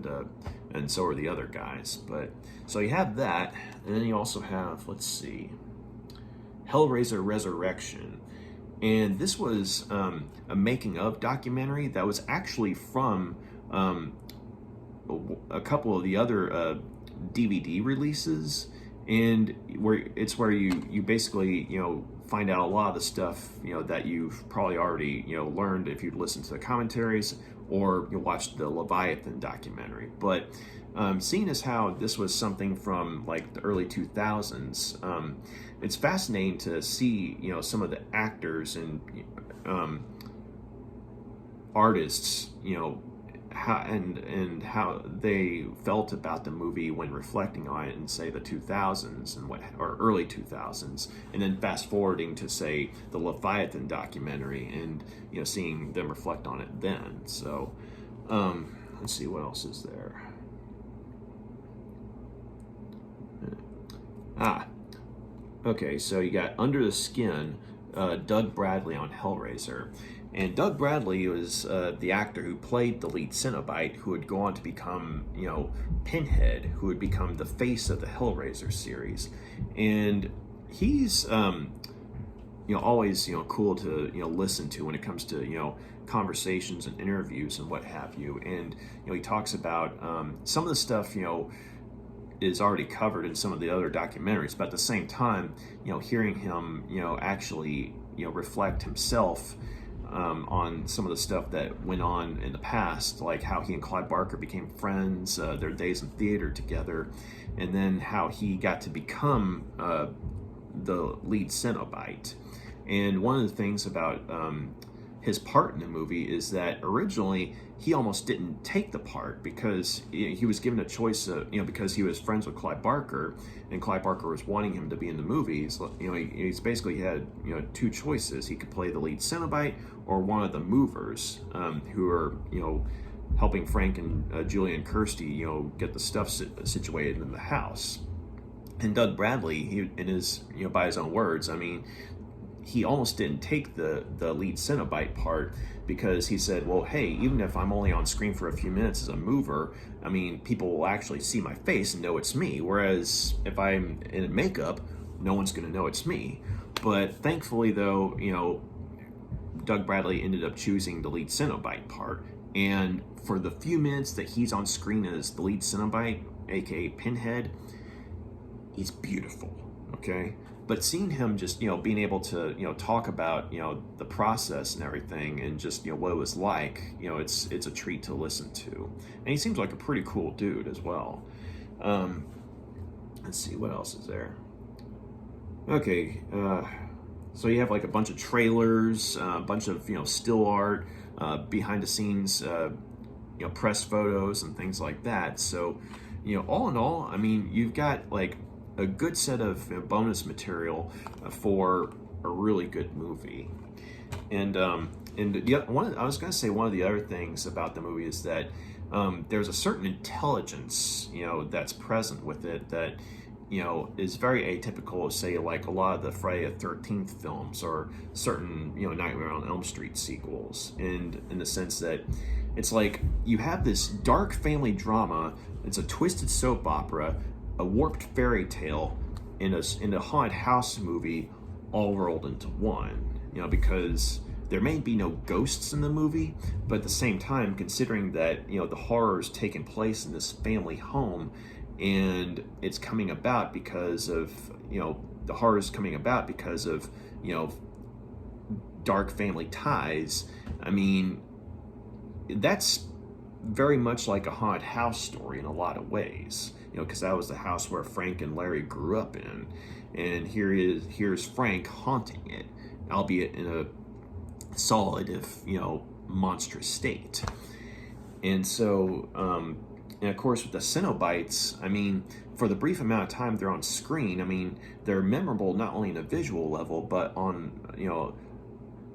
and so are the other guys. But so you have that, and then you also have, let's see, Hellraiser Resurrection. And this was a making of documentary that was actually from a couple of the other DVD releases, and where you basically find out a lot of the stuff that you've probably already learned if you'd listened to the commentaries or you watched the Leviathan documentary. But seeing as how this was something from like the early 2000s, it's fascinating to see some of the actors and artists how they felt about the movie when reflecting on it in, say, the 2000s or early 2000s, and then fast forwarding to, say, the Leviathan documentary and seeing them reflect on it then. So let's see, what else is there. Okay, so you got Under the Skin, Doug Bradley on Hellraiser. And Doug Bradley was the actor who played the lead Cenobite, who would go on to become, Pinhead, who would become the face of the Hellraiser series. And he's, always, cool to, listen to when it comes to, conversations and interviews and what have you. And, he talks about some of the stuff, is already covered in some of the other documentaries, but at the same time, hearing him, actually, reflect himself on some of the stuff that went on in the past, like how he and Clive Barker became friends, their days in theater together, and then how he got to become the lead Cenobite. And one of the things about his part in the movie is that originally he almost didn't take the part because he was given a choice, because he was friends with Clive Barker, and Clive Barker was wanting him to be in the movies. He's basically had two choices. He could play the lead Cenobite or one of the movers, who are helping Frank and Julie and Kirsty get the stuff situated in the house. And Doug Bradley, by his own words, I mean, he almost didn't take the lead Cenobite part because he said, well, hey, even if I'm only on screen for a few minutes as a mover, I mean, people will actually see my face and know it's me. Whereas if I'm in makeup, no one's going to know it's me. But thankfully, though, Doug Bradley ended up choosing the lead Cenobite part. And for the few minutes that he's on screen as the lead Cenobite, aka Pinhead, he's beautiful, okay? But seeing him just, being able to, talk about, the process and everything and just, what it was like, it's a treat to listen to. And he seems like a pretty cool dude as well. Let's see, what else is there? Okay, so you have like a bunch of trailers, a bunch of, still art, behind the scenes, press photos and things like that. So, all in all, I mean, you've got like a good set of bonus material for a really good movie. And I was going to say one of the other things about the movie is that there's a certain intelligence, that's present with it that, is very atypical of, say, like a lot of the Friday the 13th films or certain, Nightmare on Elm Street sequels, and in the sense that it's like you have this dark family drama, it's a twisted soap opera, a warped fairy tale, in a haunted house movie, all rolled into one, because there may be no ghosts in the movie, but at the same time, considering that, the horror's taking place in this family home, and it's coming about because of, the horror's coming about because of, dark family ties. I mean, that's very much like a haunted house story in a lot of ways, because that was the house where Frank and Larry grew up in, and here's Frank haunting it, albeit in a solid, if monstrous state. And so, and of course with the Cenobites, I mean, for the brief amount of time they're on screen, I mean, they're memorable not only in a visual level, but on,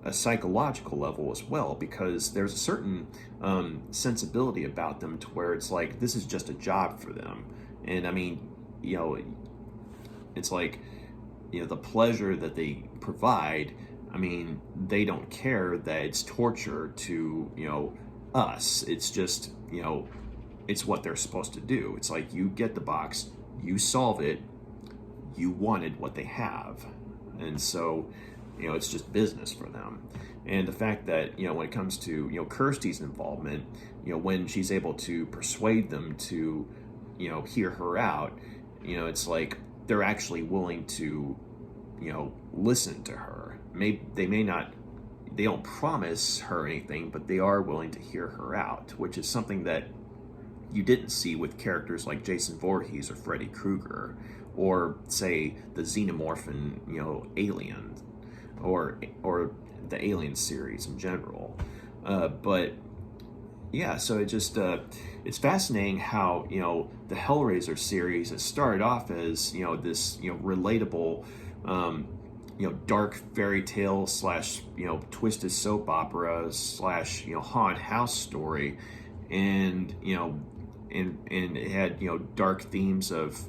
a psychological level as well, because there's a certain sensibility about them to where it's like, this is just a job for them. And I mean, it's like, the pleasure that they provide, I mean, they don't care that it's torture to, us. It's just, it's what they're supposed to do. It's like, you get the box, you solve it, you wanted what they have. And so, it's just business for them. And the fact that, when it comes to, Kirsty's involvement, when she's able to persuade them to, hear her out, it's like they're actually willing to, listen to her. They don't promise her anything, but they are willing to hear her out, which is something that you didn't see with characters like Jason Voorhees or Freddy Krueger, or say the Xenomorphin, Alien, or the Alien series in general. But yeah, so it just it's fascinating how the Hellraiser series has started off as this relatable dark fairy tale slash twisted soap opera slash haunted house story, and and it had dark themes of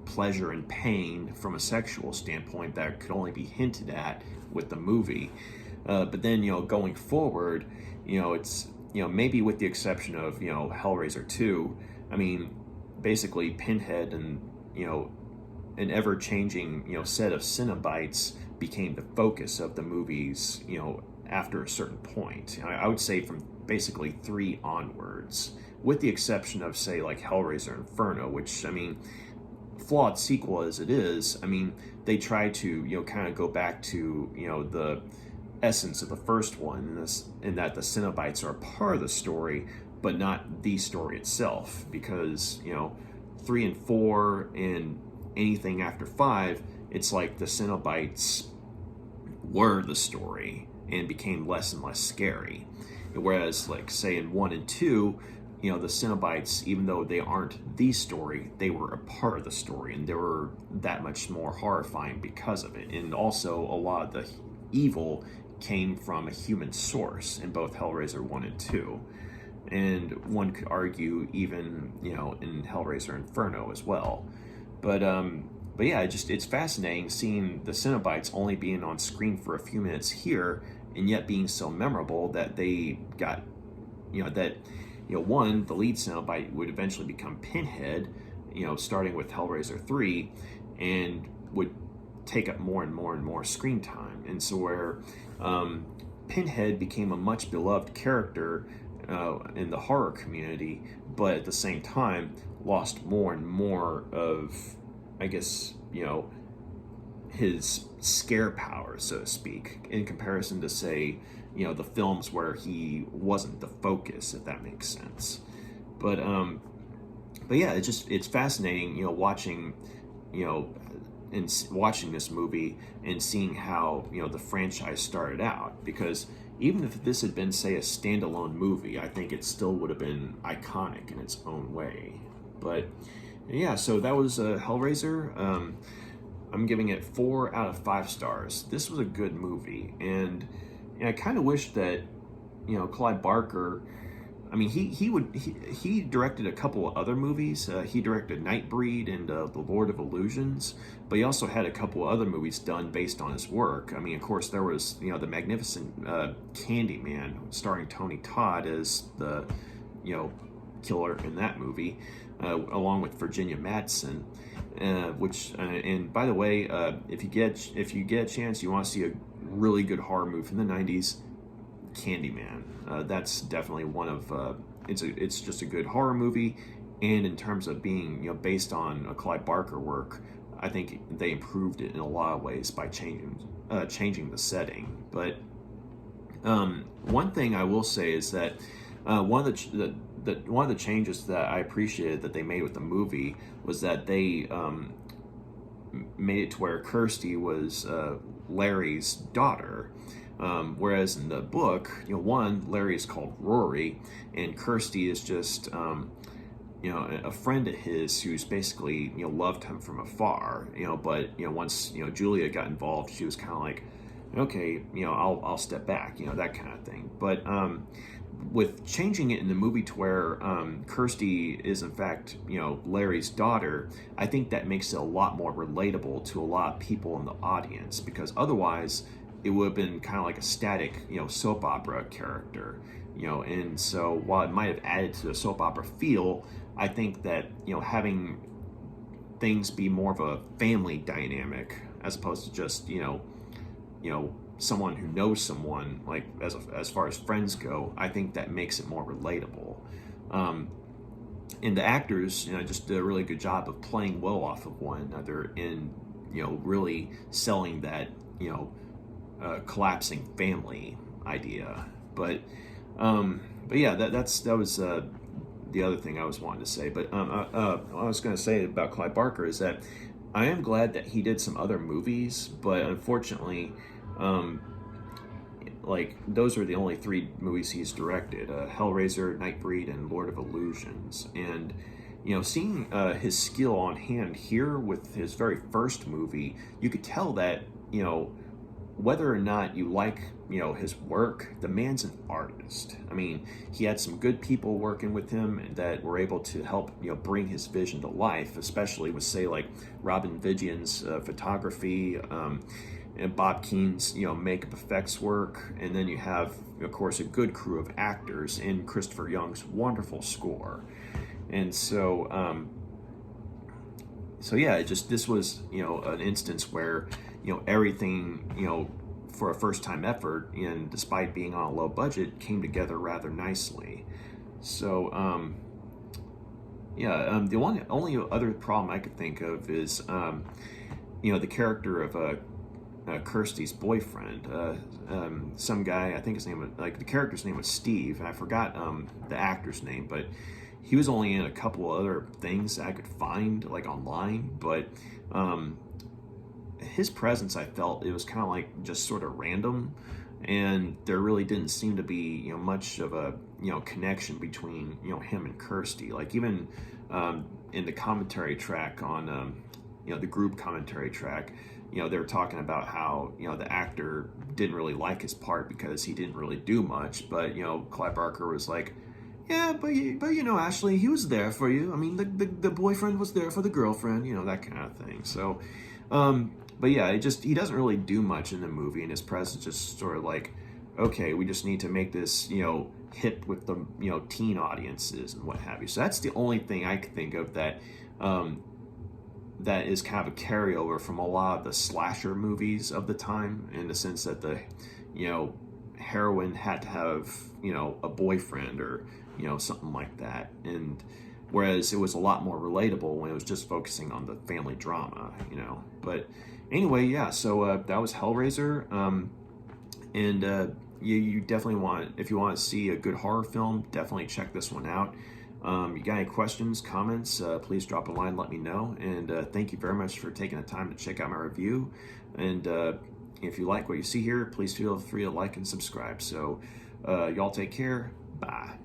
pleasure and pain from a sexual standpoint that could only be hinted at with the movie. But then going forward, it's maybe with the exception of Hellraiser 2, I mean, basically Pinhead and an ever-changing set of Cenobites became the focus of the movies after a certain point. I would say from basically 3 onwards, with the exception of, say, like Hellraiser Inferno, which, I mean, flawed sequel as it is, I mean, they try to kind of go back to the essence of the first one, in that the Cenobites are a part of the story, but not the story itself, because 3 and 4 and anything after 5, it's like the Cenobites were the story and became less and less scary, whereas, like, say in 1 and 2, the Cenobites, even though they aren't the story, they were a part of the story, and they were that much more horrifying because of it. And also, a lot of the evil came from a human source in both Hellraiser 1 and 2. And one could argue even, in Hellraiser Inferno as well. But yeah, it's fascinating seeing the Cenobites only being on screen for a few minutes here, and yet being so memorable that they got, one, the lead Cenobite would eventually become Pinhead, starting with Hellraiser 3, and would take up more and more and more screen time. And so where Pinhead became a much beloved character in the horror community, but at the same time lost more and more of, I guess, his scare power, so to speak, in comparison to, say, the films where he wasn't the focus, if that makes sense. But yeah, it's fascinating, watching, and watching this movie and seeing how, the franchise started out, because even if this had been, say, a standalone movie, I think it still would have been iconic in its own way. But yeah, so that was Hellraiser. I'm giving it 4 out of 5 stars. This was a good movie, and I kind of wish that Clive Barker, I mean, he directed a couple of other movies. He directed Nightbreed and The Lord of Illusions, but he also had a couple of other movies done based on his work. I mean, of course, there was the magnificent Candyman, starring Tony Todd as the killer in that movie, along with Virginia Madsen. And by the way, if you get a chance, you want to see a really good horror movie from the '90s, Candyman. That's definitely one of it's just a good horror movie, and in terms of being based on a Clive Barker work, I think they improved it in a lot of ways by changing the setting. But one thing I will say is that one of the changes that I appreciated that they made with the movie was that they made it to where Kirsty was Larry's daughter. Whereas in the book, Larry is called Rory, and Kirsty is just, a friend of his who's basically, loved him from afar. But once Julia got involved, she was kind of like, okay, I'll step back, that kind of thing. But with changing it in the movie to where Kirsty is in fact, Larry's daughter, I think that makes it a lot more relatable to a lot of people in the audience, because otherwise it would have been kind of like a static, soap opera character, and so while it might have added to the soap opera feel, I think that, having things be more of a family dynamic as opposed to just, someone who knows someone, like as far as friends go, I think that makes it more relatable. And the actors, just did a really good job of playing well off of one another and, really selling that, collapsing family idea. But yeah, that was the other thing I was wanting to say. But what I was going to say about Clive Barker is that I am glad that he did some other movies, but unfortunately, like those are the only 3 movies he's directed: Hellraiser, Nightbreed, and Lord of Illusions. And seeing his skill on hand here with his very first movie, you could tell that whether or not you like his work, the man's an artist. I mean, he had some good people working with him that were able to help bring his vision to life, especially with, say, like Robin Vigean's photography, and Bob Keene's makeup effects work, and then you have, of course, a good crew of actors in Christopher Young's wonderful score. And so yeah, this was an instance where everything for a first time effort, and despite being on a low budget, came together rather nicely. So yeah, the only other problem I could think of is the character of Kirsty's boyfriend, some guy, I think his name was, like, the character's name was Steve, and I forgot the actor's name, but he was only in a couple of other things that I could find, like, online. But his presence, I felt it was kind of like just sort of random, and there really didn't seem to be much of a connection between him and Kirsty. Like, even in the commentary track on the group commentary track, they were talking about how the actor didn't really like his part because he didn't really do much. But Clive Barker was like, yeah, but Ashley, he was there for you. I mean, the boyfriend was there for the girlfriend, that kind of thing. So but yeah, he doesn't really do much in the movie, and his presence just sort of like, okay, we just need to make this hip with the teen audiences and what have you. So that's the only thing I could think of that that is kind of a carryover from a lot of the slasher movies of the time, in the sense that the heroine had to have a boyfriend or something like that, and whereas it was a lot more relatable when it was just focusing on the family drama. But anyway, yeah, so that was Hellraiser, and you definitely want, if you want to see a good horror film, definitely check this one out. You got any questions, comments, please drop a line, let me know. And thank you very much for taking the time to check out my review. And if you like what you see here, please feel free to like and subscribe. So y'all take care. Bye.